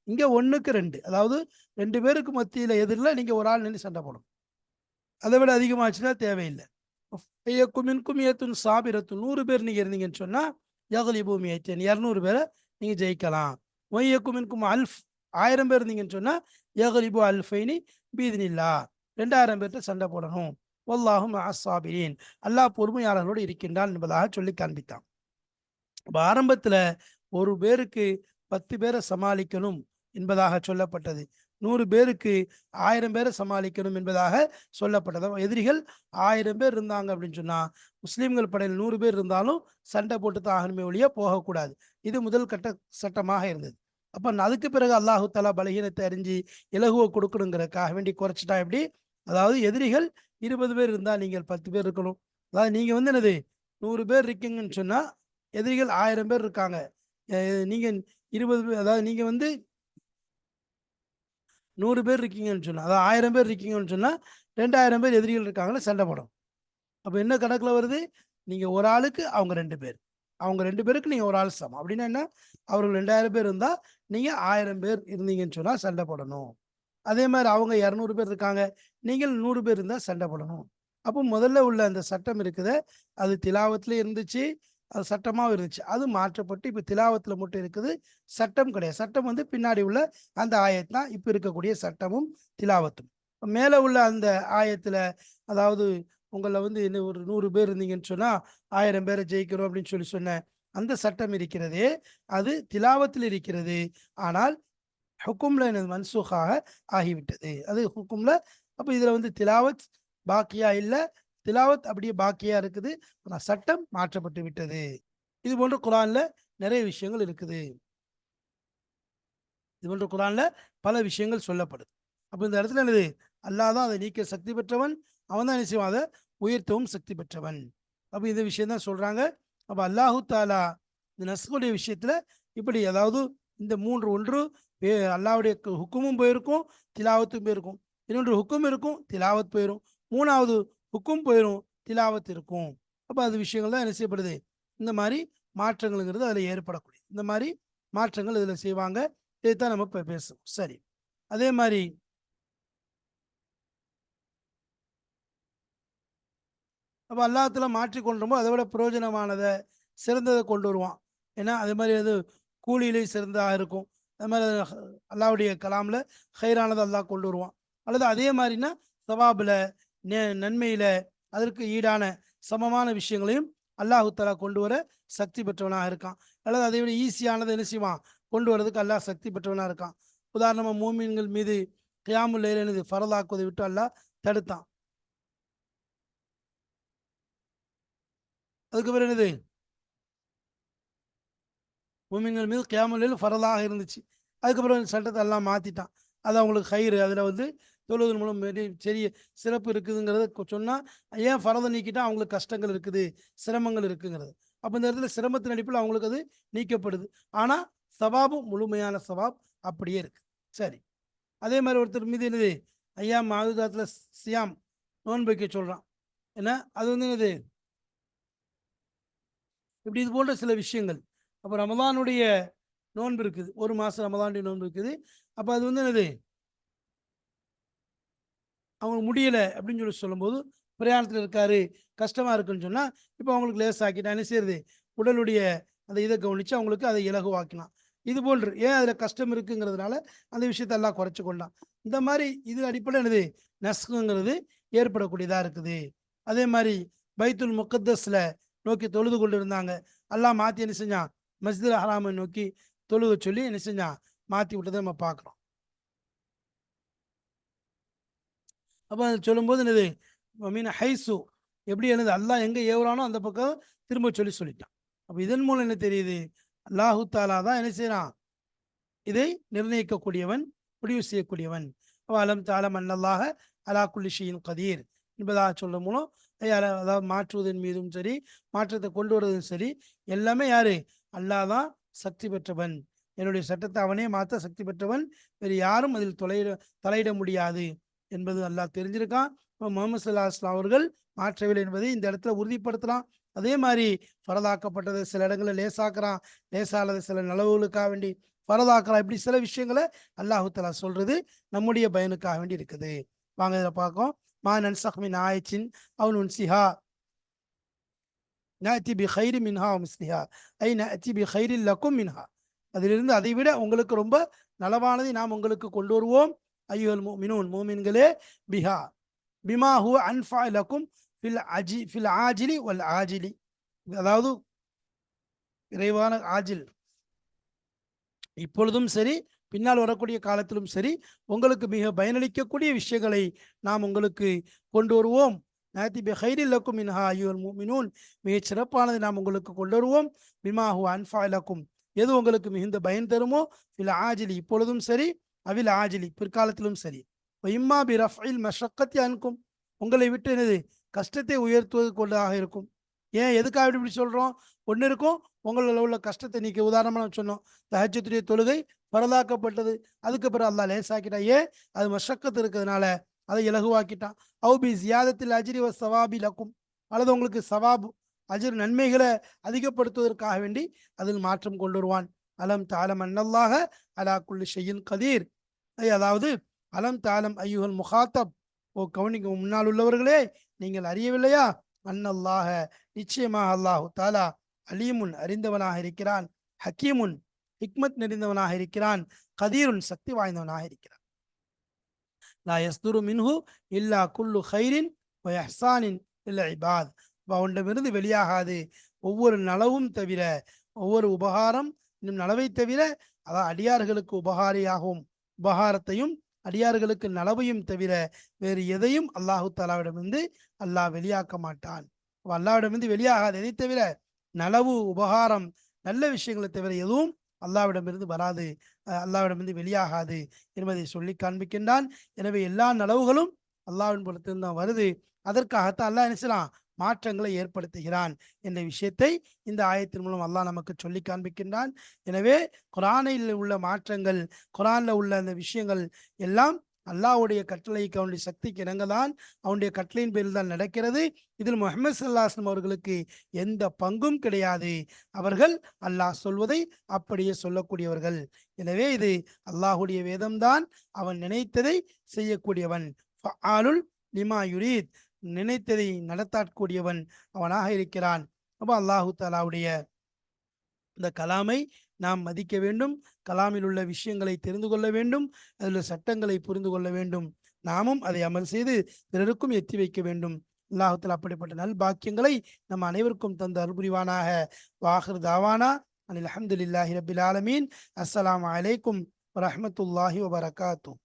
இங்கே 1க்கு 2, அதாவது 2 பேருக்கு மத்தியில் எதிரில் நீங்கள் ஒரு ஆள் நின்று சண்டை போடணும். அதை விட அதிகமாச்சுன்னா தேவையில்லை. மின்கும் மியத்துன் சாபிரத்துன், 100 பேர் நீங்கள் இருந்தீங்கன்னு சொன்னால் யக்லிபு மியத்தைன், 200 பேரை நீங்கள் ஜெயிக்கலாம். ஒய்யக்கும் மின்கும் அல்ஃப், 1000 பேர் இருந்தீங்கன்னு சொன்னால் யக்லிபு அல்ஃபைனி பீதினில்லா, 2000 பேர்கிட்ட சண்டை போடணும். வல்லாஹு மஅஸ் சாபிரீன், அல்லாஹ் பொறுமையாளர்களோடு இருக்கின்றான் என்பதாக சொல்லி காண்பித்தான். அப்போ ஆரம்பத்தில் ஒரு பேருக்கு 10 பேரை சமாளிக்கணும் என்பதாக சொல்லப்பட்டது. 100 பேருக்கு 1000 பேரை சமாளிக்கணும் என்பதாக சொல்லப்பட்டது. எதிரிகள் 1000 பேர் இருந்தாங்க அப்படின்னு சொன்னா, முஸ்லிம்கள் படையில் 100 பேர் இருந்தாலும் சண்டை போட்டு தான் ஆகணுமே ஒழிய போகக்கூடாது. இது முதல் கட்ட சட்டமாக இருந்தது. அப்ப அதுக்கு பிறகு அல்லாஹு தஆலா பலகீனத்தை அறிஞ்சு இலகுவ கொடுக்கணுங்கிறதுக்காக வேண்டி குறைச்சிட்டா எப்படி? அதாவது எதிரிகள் 20 பேர் இருந்தா நீங்கள் 10 பேர் இருக்கணும். அதாவது நீங்க வந்து என்னது 100 பேர் இருக்கீங்கன்னு சொன்னா, எதிரிகள் 1000 பேர் இருக்காங்க. அ நீங்க 20 பேர், அதாவது நீங்க வந்து 100 பேர் இருக்கீங்கன்னு சொன்னா, அதாவது 1000 பேர் இருக்கீங்கன்னு சொன்னா, 2000 பேர் எதிரிகள் இருக்காங்கன்னு சண்டை போடும். அப்ப என்ன கணக்குல வருது? நீங்க ஒரு ஆளுக்கு அவங்க 2 பேர். அவங்க 2 பேருக்கு நீங்க ஒரு ஆள் சமம். அப்படின்னா என்ன? அவர்கள் 2000 பேர் இருந்தா, நீங்க 1000 பேர் இருந்தீங்கன்னு சொன்னா சண்டை போடணும். அதே மாரி அவங்க 200 பேர் இருக்காங்க. நீங்கள் 100 பேர் இருந்தா சண்டை போடணும். அப்போ முதல்ல உள்ள அந்த சட்டம் இருக்குதே, அது திலாவத்திலே இருந்துச்சு. அது சட்டமாவும் இருந்துச்சு. அது மாற்றப்பட்டு இப்ப திலாவத்துல மட்டும் இருக்குது. சட்டம் கிடையாது. சட்டம் வந்து பின்னாடி உள்ள அந்த ஆயத் தான் இப்ப இருக்கக்கூடிய சட்டமும், திலாவத்தும். மேல உள்ள அந்த ஆயத்துல, அதாவது உங்கள வந்து என்ன ஒரு 100 பேர் இருந்தீங்கன்னு சொன்னா, 1000 பேர ஜெயிக்கணும் அப்படின்னு சொன்ன அந்த சட்டம் இருக்கிறதே, அது திலாவத்தில் இருக்கிறது. ஆனால் ஹுக்கும்ல என்னது மன்சூகாக ஆகிவிட்டது. அது ஹுக்கும்ல. அப்ப இதுல வந்து திலாவத் பாக்கியா இல்ல. திலாவத் அப்படியே பாக்கியா இருக்குது. ஆனா சட்டம் மாற்றப்பட்டு விட்டது. இது போன்று குர்ஆன்ல நிறைய விஷயங்கள் இருக்குது. இது போன்று குர்ஆன்ல பல விஷயங்கள் சொல்லப்படுது. அப்ப இந்த இடத்துல என்னது? அல்லாஹ் தான் அதை நீக்க சக்தி பெற்றவன். அவன் தான் என்ன செய்வான்? அதை உயர்த்தவும் சக்தி பெற்றவன். அப்ப இந்த விஷயம் தான் சொல்றாங்க. அப்ப அல்லாஹு தஆலா இந்த நஸ்குடைய விஷயத்துல இப்படி, அதாவது இந்த 3 ஒன்று அல்லாஹ்வுடைய ஹுக்குமும் போயிருக்கும், திலாவத்தும் போயிருக்கும். இன்னொன்று ஹுக்கும் இருக்கும், திலாவத் போயிரும். 3வது ஹுக்கும் போயிரும், திலாவத் இருக்கும். அப்ப அது விஷயங்கள் தான் என்ன செய்யப்படுது? இந்த மாரி மாற்றங்கள்ங்கிறது அதுல ஏற்படக்கூடியது. இந்த மாரி மாற்றங்கள் இதுல செய்வாங்க. இதைத்தான் நம்ம இப்ப பேசுவோம். சரி. அதே மாரி அப்ப அல்லாஹ் தஆலா மாற்றிக் கொண்டுரும்போது அதை விட பிரயோஜனமானத, சிறந்தத கொண்டு வருவான். ஏன்னா, அதே மாரி அது கூலியிலே சிறந்ததாக இருக்கும். அது மாரி அல்லாஹ்வுடைய கலாம்ல ஹைரானத அல்லாஹ் கொண்டு வருவான். அல்லது அதே மாரின்னா சவாபுல, நன்மையில அதற்கு ஈடான சமமான விஷயங்களையும் அல்லாஹு தஆலா கொண்டு வர சக்தி பெற்றவனாக இருக்கான். அல்லது அதை விட ஈஸியானத என்ன செய்வான்? கொண்டு வரதுக்கு அல்லாஹ் சக்தி பெற்றவனா இருக்கான். உதாரணமா மூமின்கள் மீது கியாமுல் லைல் என்னது ஃபர்லாக்குவதை விட்டு அல்லாஹ் தடுத்தான். அதுக்கு பிறகு என்னது? மூமின்கள் மீது கியாமுல் லைல் ஃபர்லாக இருந்துச்சு. அதுக்கப்புறம் சட்டத்த எல்லாம் மாத்திட்டான். அது அவங்களுக்கு கயிறு. அதுல வந்து தொழுவதன் மூலம் பெரிய சிறப்பு இருக்குதுங்கிறத சொன்னா, ஏன் ஃபரத நீக்கிட்டா அவங்களுக்கு கஷ்டங்கள் இருக்குது, சிரமங்கள் இருக்குங்கிறது. அப்ப இந்த இடத்துல சிரமத்தின் அடிப்படையில அவங்களுக்கு அது நீக்கப்படுது. ஆனா, சவாபும் முழுமையான சவாப் அப்படியே இருக்கு. சரி. அதே மாரி ஒருத்தர் மீது என்னது? ஐயாம் மாதுதாத்துல சியாம் நோன்பு வைக்க சொல்றான். என்ன? அது வந்து என்னது? இப்படி இது போன்ற சில விஷயங்கள். அப்ப ரமலானுடைய நோன்பு இருக்குது. 1 மாசம் ரமலானுடைய நோன்பு இருக்குது. அப்ப அது வந்து என்னது? அவங்களுக்கு முடியல அப்படின்னு சொல்லும்போது, பிரயாணத்தில இருக்காரு, கஷ்டமா இருக்குன்னு சொன்னா, இப்ப அவங்களுக்கு லேசாக்கிட்டா என்ன செய்றது? உடலுடைய அந்த இத கவனிச்சு அவங்களுக்கு அதை இலகுவாக்கினான். இது போன்று ஏன் அதில கஷ்டம் இருக்குங்கிறதுனால, அந்த விஷயத்த எல்லாம் குறைச்சு கொண்டான். இந்த மாரி இது அடிப்படையில என்னது? நஸ்குங்கிறது ஏற்படக்கூடியதா இருக்குது. அதே மாரி பைத்துல் முகத்தஸ்ல நோக்கி தொழுது கொண்டிருந்தாங்க. அல்லாஹ் மாத்தி என்ன செஞ்சான்? மஸ்ஜிதுல் ஹராம நோக்கி தொழுக சொல்லி என்ன செஞ்சான்? மாத்தி விட்டத நம்ம பார்க்குறோம். அப்ப அது சொல்லும்போது என்னது? மீன் ஹைசு எப்படி என்னது? அல்லாஹ் எங்க ஏவுறானோ அந்த பக்கம் திரும்ப சொல்லிட்டான். அப்ப இதன் மூலம் என்ன தெரியுது? அல்லாஹு தஆலா தான் என்ன செய்றான்? இதை நிர்ணயிக்கக்கூடியவன், முடிவு செய்யக்கூடியவன். அலம் தஅலம் அன்னல்லாஹ அலா குல்லி ஷைஇன் கதீர் என்பதாக சொல்லும் மூலம், அதாவது மாற்றுவதன் மீதும் சரி, மாற்றத்தை கொண்டு வருவதும் சரி, எல்லாமே யாரு? அல்லாஹ் தான் சக்தி பெற்றவன். என்னுடைய சட்டத்தை அவனே மாத்த சக்தி பெற்றவன். வேறு யாரும் அதில் தலையிட முடியாது என்பது அல்லாஹ் தெரிஞ்சிருக்கான். இப்ப முஹம்மது ஸல்லல்லாஹு அலைஹி வஸல்லம் அவர்கள் மாற்றவில்லை என்பதை இந்த இடத்துல உறுதிப்படுத்தலாம். அதே மாரி ஃபரதாக்கப்பட்டதை சில இடங்கள்ல லேசாக்குறான். லேசானது சில நலவுகளுக்காக வேண்டி பரதாக்கலாம். இப்படி சில விஷயங்கள அல்லாஹு தஆலா சொல்றது நம்முடைய பயனுக்காக வேண்டி இருக்குது. வாங்க இதில பார்ப்போம். மா நன்சஹ் மின் ஆயத்தின் அவ் நுன்சிஹா நஅதி பி கைரின் மின்ஹா வ மிஸ்லிஹா ஐ நஅதி பி கைரின் லக்கும் மின்ஹா. அதிலிருந்து அதை விட உங்களுக்கு ரொம்ப நலவானதை நாம் உங்களுக்கு கொண்டு வருவோம். அய்யுஹல் முஃமினூன் மூமின்களே, பிஹா பிமா ஹுவ அன்ஃபஅ லக்கும் ஃபில் ஆஜிலி வல் ஆஜிலி. அதாவது விரைவான ஆஜில், இப்பொழுதும் சரி, பின்னால் வரக்கூடிய காலத்திலும் சரி, உங்களுக்கு மிக பயனளிக்கக்கூடிய விஷயங்களை நாம் உங்களுக்கு கொண்டு வருவோம். நாத்தி பிகைரில் லக்கும் மின்ஹா அய்யுஹல் முஃமினூன், மிகச் சிறப்பானதை நாம் உங்களுக்கு கொண்டு வருவோம். பிமா ஹுவ அன்ஃபா லக்கும், எது உங்களுக்கு மிகுந்த பயன் தருமோ, ஃபில் ஆஜிலி இப்பொழுதும் சரி, அவில் ஆஜிலி பிற்காலத்திலும் சரி. வ இம்மா பி ரஃப்இல் மஷக்கத்தி அன்கும், உங்களை விட்டு என்னது கஷ்டத்தை உயர்த்துவது கொண்டதாக இருக்கும். ஏன் எதுக்காக இப்படி சொல்றோம்? ஒண்ணு இருக்கும், உங்களில் உள்ள கஷ்டத்தை நீக்க. உதாரணமா நம்ம சொன்னோம், தஹஜ்ஜுடைய தொழுகை பரதாக்கப்பட்டது, அதுக்கு பிறகு அல்லாஹ் லேசாக்கிட்டான். ஏன்? அது மஷக்கத்து இருக்கிறதுனால அதை இலகுவாக்கிட்டான். அவு பி ஜியாதத்தில் அஜ்ரி வ ஸவாபி லக்கும், அல்லது உங்களுக்கு சவாப் அஜ்ர் நன்மைகளை அதிகப்படுத்துவதற்காக வேண்டி அதில் மாற்றம் கொண்டு வருவான். அலம் தஅலம் அன்னல்லாஹ அலா குல்லி ஷைஇன் கதீர், அதாவது அலம் தஅலம் அய்யுஹல் முகாத்தப், ஓ கவனிக்க முன்னால் உள்ளவர்களே, நீங்கள் அறியவில்லையா? அன்னல்லாஹ நிச்சயமாக அல்லாஹு தாலா அலீமுன் அறிந்தவனாக இருக்கிறான், ஹக்கீமுன் ஹிக்மத் நிறைந்தவனாக இருக்கிறான், கதீருன் சக்தி வாய்ந்தவனாக இருக்கிறான். லா யஸ்துரு மின்ஹு இல்லா குல்லு ஹைரின் வ இஹ்சானின் லில் இபாத், அவனிடமிருந்து வெளியாகாது ஒவ்வொரு நலவும் தவிர, ஒவ்வொரு உபகாரம் இன்னும் நலவை தவிர, அதாவது அடியார்களுக்கு உபகாரியாகவும் உபகாரத்தையும் அடியார்களுக்கு நலவையும் தவிர வேறு எதையும் அல்லாஹு தாலாவிடமிருந்து அல்லாஹ் வெளியாக்க மாட்டான். அல்லாஹ்விடமிருந்து வெளியாகாது எதை தவிர, நலவு உபகாரம் நல்ல விஷயங்களை தவிர எதுவும் அல்லாஹ்விடமிருந்து வராது, அல்லாஹ்விடமிருந்து வெளியாகாது என்பதை சொல்லி காண்பிக்கின்றான். எனவே எல்லா நலவுகளும் அல்லாஹ்வின் புறத்திலிருந்து தான் வருது. அதற்காகத்தான் அல்லாஹ் என்ன செய்யலாம், மாற்றங்களை ஏற்படுத்துகிறான் என்ற விஷயத்தை இந்த ஆயத்தின் மூலம் அல்லாஹ் நமக்கு சொல்லி காண்பிக்கின்றான். எனவே குர்ஆனில் உள்ள மாற்றங்கள், குர்ஆன்ல உள்ள அந்த விஷயங்கள் எல்லாம் அல்லாஹ்வுடைய கட்டளைக்கு, அவனுடைய சக்திக்கு இணங்கதான், அவனுடைய கட்டளையின் பேரில் தான் நடக்கிறது. இதில் முஹம்மது ஸல்லல்லாஹு அலைஹி வஸல்லம் அவர்களுக்கு எந்த பங்கும் கிடையாது. அவர்கள் அல்லாஹ் சொல்வதை அப்படியே சொல்லக்கூடியவர்கள். எனவே இது அல்லாஹ்வுடைய வேதம்தான். அவன் நினைத்ததை செய்யக்கூடியவன். ஃபஆலுல் லிமா யுரீத், நினைத்ததை நடத்தாக்கூடியவன் அவனாக இருக்கிறான். அப்போ அல்லாஹு தாலாவுடைய இந்த கலாமை நாம் மதிக்க வேண்டும். கலாமில் உள்ள விஷயங்களை தெரிந்து கொள்ள வேண்டும். அதில் உள்ள சட்டங்களை புரிந்து கொள்ள வேண்டும். நாமும் அதை அமல் செய்து பிறருக்கும் எத்தி வைக்க வேண்டும். அல்லாஹு தஆலா அப்படிப்பட்ட நல் பாக்கியங்களை நம் அனைவருக்கும் தந்து அருள்புரிவானாக. வாஹிர் தாவானா அனில் அல்ஹம்துலில்லாஹி ரப்பில் ஆலமீன். அஸ்ஸலாமு அலைக்கும் வரஹ்மத்துல்லாஹி வபரகாத்துஹு.